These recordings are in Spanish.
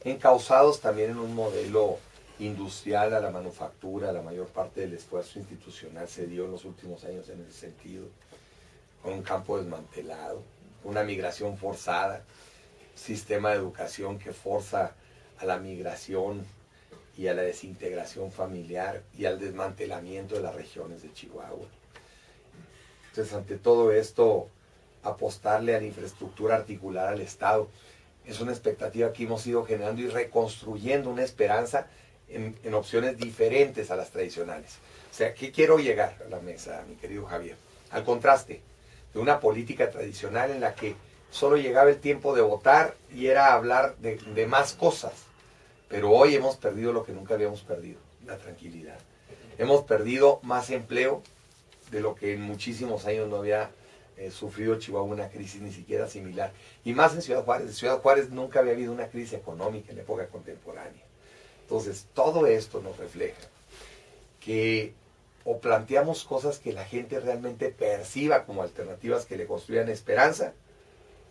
encausados también en un modelo industrial a la manufactura. La mayor parte del esfuerzo institucional se dio en los últimos años en ese sentido, con un campo desmantelado, una migración forzada, sistema de educación que forza a la migración y a la desintegración familiar y al desmantelamiento de las regiones de Chihuahua. Entonces, ante todo esto, apostarle a la infraestructura articular al Estado es una expectativa que hemos ido generando y reconstruyendo una esperanza en opciones diferentes a las tradicionales. O sea, ¿qué quiero llegar a la mesa, mi querido Javier? Al contraste de una política tradicional en la que solo llegaba el tiempo de votar y era hablar de más cosas. Pero hoy hemos perdido lo que nunca habíamos perdido, la tranquilidad. Hemos perdido más empleo de lo que en muchísimos años no había sufrido Chihuahua una crisis ni siquiera similar. Y más en Ciudad Juárez. En Ciudad Juárez nunca había habido una crisis económica en la época contemporánea. Entonces, todo esto nos refleja que o planteamos cosas que la gente realmente perciba como alternativas que le construyan esperanza,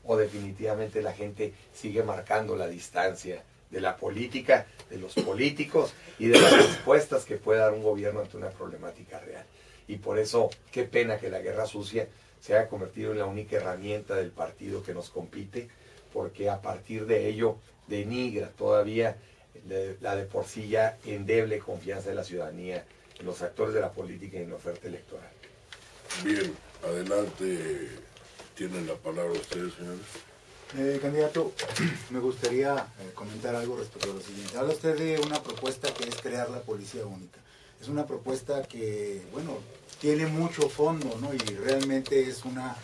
o definitivamente la gente sigue marcando la distancia de la política, de los políticos y de las respuestas que puede dar un gobierno ante una problemática real. Y por eso, qué pena que la guerra sucia se haya convertido en la única herramienta del partido que nos compite, porque a partir de ello denigra todavía la de por sí ya endeble confianza de la ciudadanía en los actores de la política y en la oferta electoral. Bien, adelante, tienen la palabra ustedes, señores. Candidato, me gustaría comentar algo respecto a lo siguiente. Habla usted de una propuesta que es crear la policía única. Es una propuesta que, bueno, tiene mucho fondo, ¿no? Y realmente es una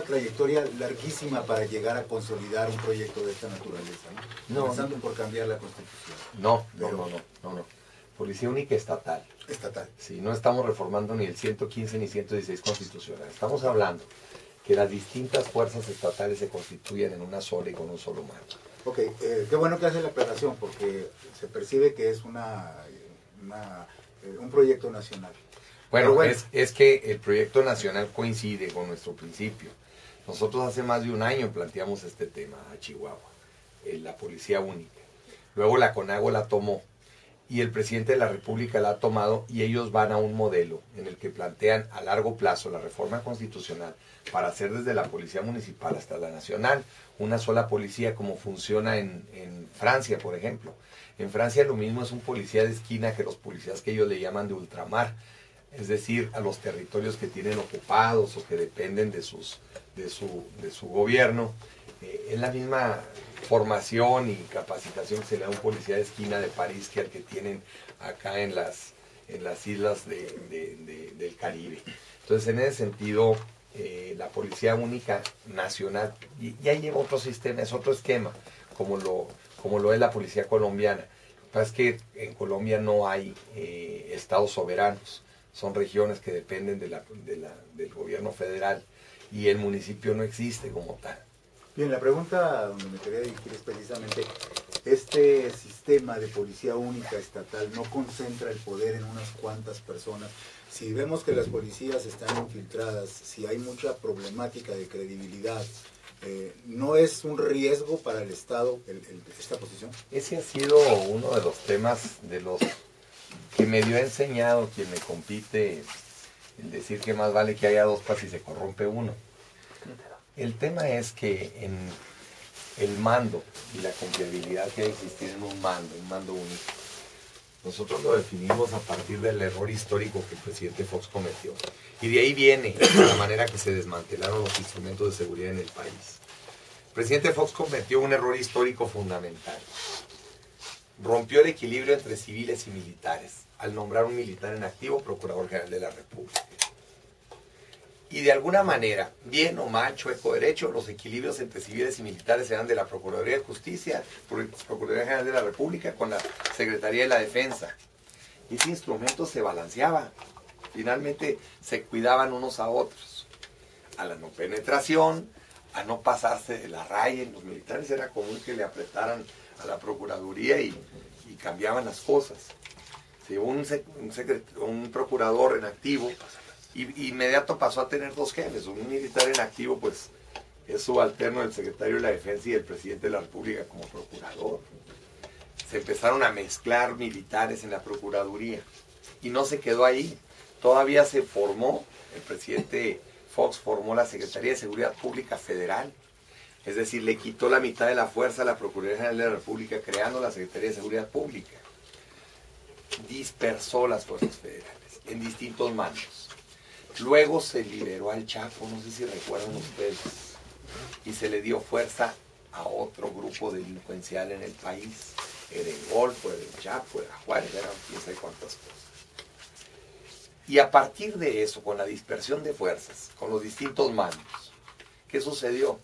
trayectoria larguísima para llegar a consolidar un proyecto de esta naturaleza, ¿no? Comenzando por cambiar la Constitución. No. Policía única estatal. Estatal. Sí, no estamos reformando ni el 115 ni 116 constitucional. Estamos hablando que las distintas fuerzas estatales se constituyen en una sola y con un solo mando. Ok, qué bueno que hace la aclaración, porque se percibe que es un proyecto nacional. Bueno, es que el proyecto nacional coincide con nuestro principio. Nosotros hace más de un año planteamos este tema a Chihuahua, la policía única. Luego la CONAGO la tomó y el presidente de la República la ha tomado, y ellos van a un modelo en el que plantean a largo plazo la reforma constitucional para hacer desde la policía municipal hasta la nacional una sola policía, como funciona en Francia, por ejemplo. En Francia lo mismo, es un policía de esquina que los policías que ellos le llaman de ultramar, es decir, a los territorios que tienen ocupados o que dependen de su gobierno. Es la misma formación y capacitación que se le da a un policía de esquina de París que al que tienen acá en las islas del Caribe. Entonces, en ese sentido, la policía única nacional ya lleva otro sistema, es otro esquema, como lo es la policía colombiana. Lo que pasa es que en Colombia no hay estados soberanos, son regiones que dependen del gobierno federal, y el municipio no existe como tal. Bien, la pregunta donde me quería dirigir es precisamente, este sistema de policía única estatal no concentra el poder en unas cuantas personas. Si vemos que las policías están infiltradas, si hay mucha problemática de credibilidad, ¿no es un riesgo para el Estado esta posición? Ese ha sido uno de los temas de los que me dio enseñado quien me compite, el decir que más vale que haya dos para si se corrompe uno. El tema es que en el mando y la confiabilidad que debe existir en un mando único, nosotros lo definimos a partir del error histórico que el presidente Fox cometió. Y de ahí viene la manera que se desmantelaron los instrumentos de seguridad en el país. El presidente Fox cometió un error histórico fundamental. Rompió el equilibrio entre civiles y militares al nombrar un militar en activo Procurador General de la República. Y de alguna manera, bien o mal, chueco derecho, los equilibrios entre civiles y militares eran de la Procuraduría de Justicia, Procuraduría General de la República con la Secretaría de la Defensa. Y ese instrumento se balanceaba. Finalmente se cuidaban unos a otros. A la no penetración, a no pasarse de la raya. En los militares era común que le apretaran a la Procuraduría y cambiaban las cosas. Si un procurador en activo, inmediato pasó a tener dos jefes, un militar en activo, pues es subalterno del secretario de la Defensa y del presidente de la República como procurador. Se empezaron a mezclar militares en la Procuraduría y no se quedó ahí. Todavía se formó, el presidente Fox formó la Secretaría de Seguridad Pública Federal. Es decir, le quitó la mitad de la fuerza a la Procuraduría General de la República creando la Secretaría de Seguridad Pública. Dispersó las fuerzas federales en distintos mandos. Luego se liberó al Chapo, no sé si recuerdan ustedes, y se le dio fuerza a otro grupo delincuencial en el país. Era el Golfo, era el Chapo, era Juárez, eran quién sabe cuántas cosas. Y a partir de eso, con la dispersión de fuerzas, con los distintos mandos, ¿qué sucedió?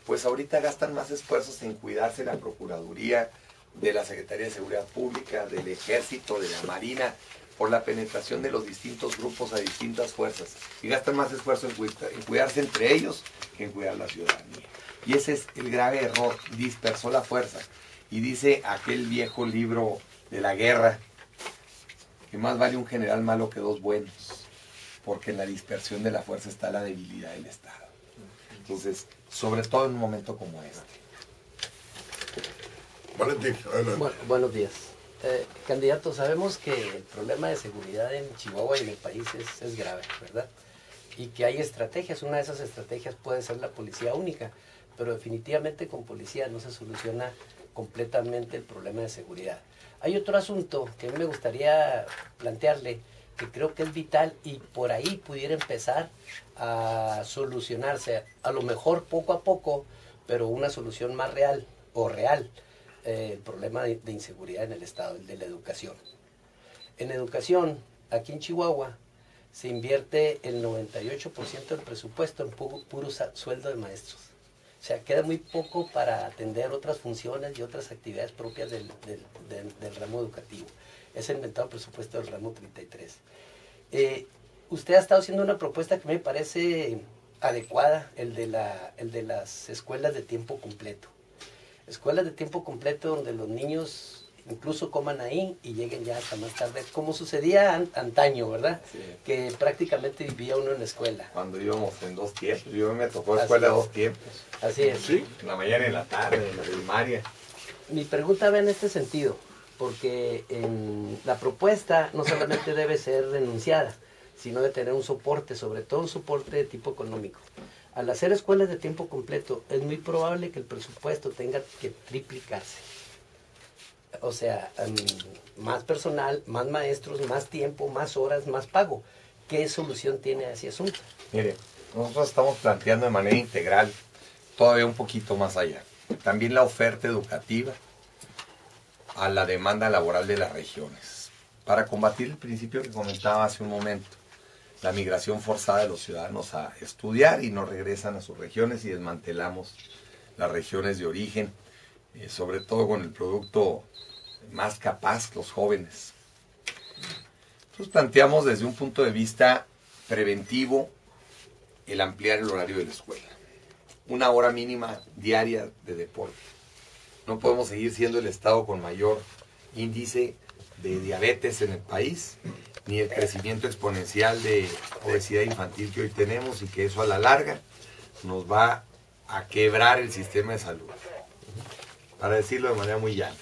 Pues ahorita gastan más esfuerzos en cuidarse la Procuraduría, de la Secretaría de Seguridad Pública, del Ejército, de la Marina, por la penetración de los distintos grupos a distintas fuerzas. Y gastan más esfuerzo en cuidarse entre ellos que en cuidar la ciudadanía. Y ese es el grave error, dispersó la fuerza. Y dice aquel viejo libro de la guerra, que más vale un general malo que dos buenos, porque en la dispersión de la fuerza está la debilidad del Estado. Entonces, sobre todo en un momento como este. Valentín, adelante. Bueno, buenos días. Candidato, sabemos que el problema de seguridad en Chihuahua y en el país es grave, ¿verdad? Y que hay estrategias. Una de esas estrategias puede ser la policía única, pero definitivamente con policía no se soluciona completamente el problema de seguridad. Hay otro asunto que a mí me gustaría plantearle, que creo que es vital y por ahí pudiera empezar a solucionarse, a lo mejor poco a poco, pero una solución más real o real, el problema de inseguridad en el Estado, el de la educación. En educación, aquí en Chihuahua, se invierte el 98% del presupuesto en puro sueldo de maestros. O sea, queda muy poco para atender otras funciones y otras actividades propias del ramo educativo. Es el inventado presupuesto del ramo 33. Usted ha estado haciendo una propuesta que me parece adecuada, el de las escuelas de tiempo completo. Escuelas de tiempo completo donde los niños incluso coman ahí y lleguen ya hasta más tarde, como sucedía antaño, ¿verdad? Sí. Que prácticamente vivía uno en la escuela. Cuando íbamos en dos tiempos, yo me tocó escuela dos tiempos. Así es. Sí, en la mañana y en la tarde, en la primaria. Mi pregunta va en este sentido, porque la propuesta no solamente debe ser denunciada, sino de tener un soporte, sobre todo un soporte de tipo económico. Al hacer escuelas de tiempo completo, es muy probable que el presupuesto tenga que triplicarse. O sea, más personal, más maestros, más tiempo, más horas, más pago. ¿Qué solución tiene a ese asunto? Mire, nosotros estamos planteando de manera integral, todavía un poquito más allá, también la oferta educativa a la demanda laboral de las regiones, para combatir el principio que comentaba hace un momento, la migración forzada de los ciudadanos a estudiar y no regresan a sus regiones y desmantelamos las regiones de origen, sobre todo con el producto más capaz, los jóvenes. Entonces planteamos desde un punto de vista preventivo el ampliar el horario de la escuela. 1 hora mínima diaria de deporte. No podemos seguir siendo el estado con mayor índice de diabetes en el país, ni el crecimiento exponencial de obesidad infantil que hoy tenemos y que eso a la larga nos va a quebrar el sistema de salud, para decirlo de manera muy llana.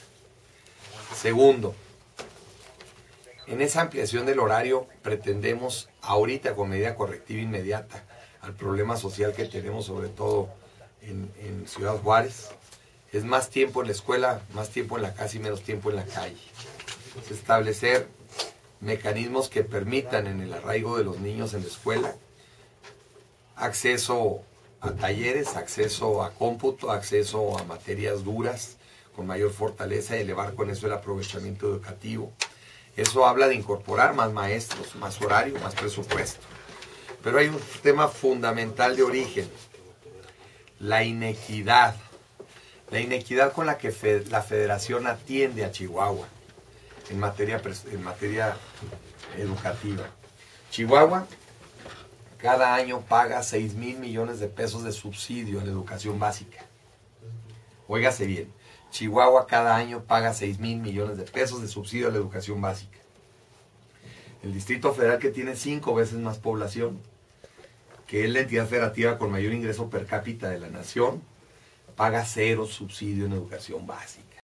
Segundo, en esa ampliación del horario pretendemos ahorita con medida correctiva inmediata al problema social que tenemos sobre todo en Ciudad Juárez, es más tiempo en la escuela, más tiempo en la casa y menos tiempo en la calle. Es establecer mecanismos que permitan en el arraigo de los niños en la escuela acceso a talleres, acceso a cómputo, acceso a materias duras con mayor fortaleza y elevar con eso el aprovechamiento educativo. Eso habla de incorporar más maestros, más horario, más presupuesto. Pero hay un tema fundamental de origen, la inequidad. La inequidad con la que la Federación atiende a Chihuahua en materia educativa. Chihuahua cada año paga 6,000 millones de pesos de subsidio a la educación básica. Óigase bien, Chihuahua cada año paga 6,000 millones de pesos de subsidio a la educación básica. El Distrito Federal, que tiene 5 veces más población, que es la entidad federativa con mayor ingreso per cápita de la nación, paga 0 subsidio en educación básica.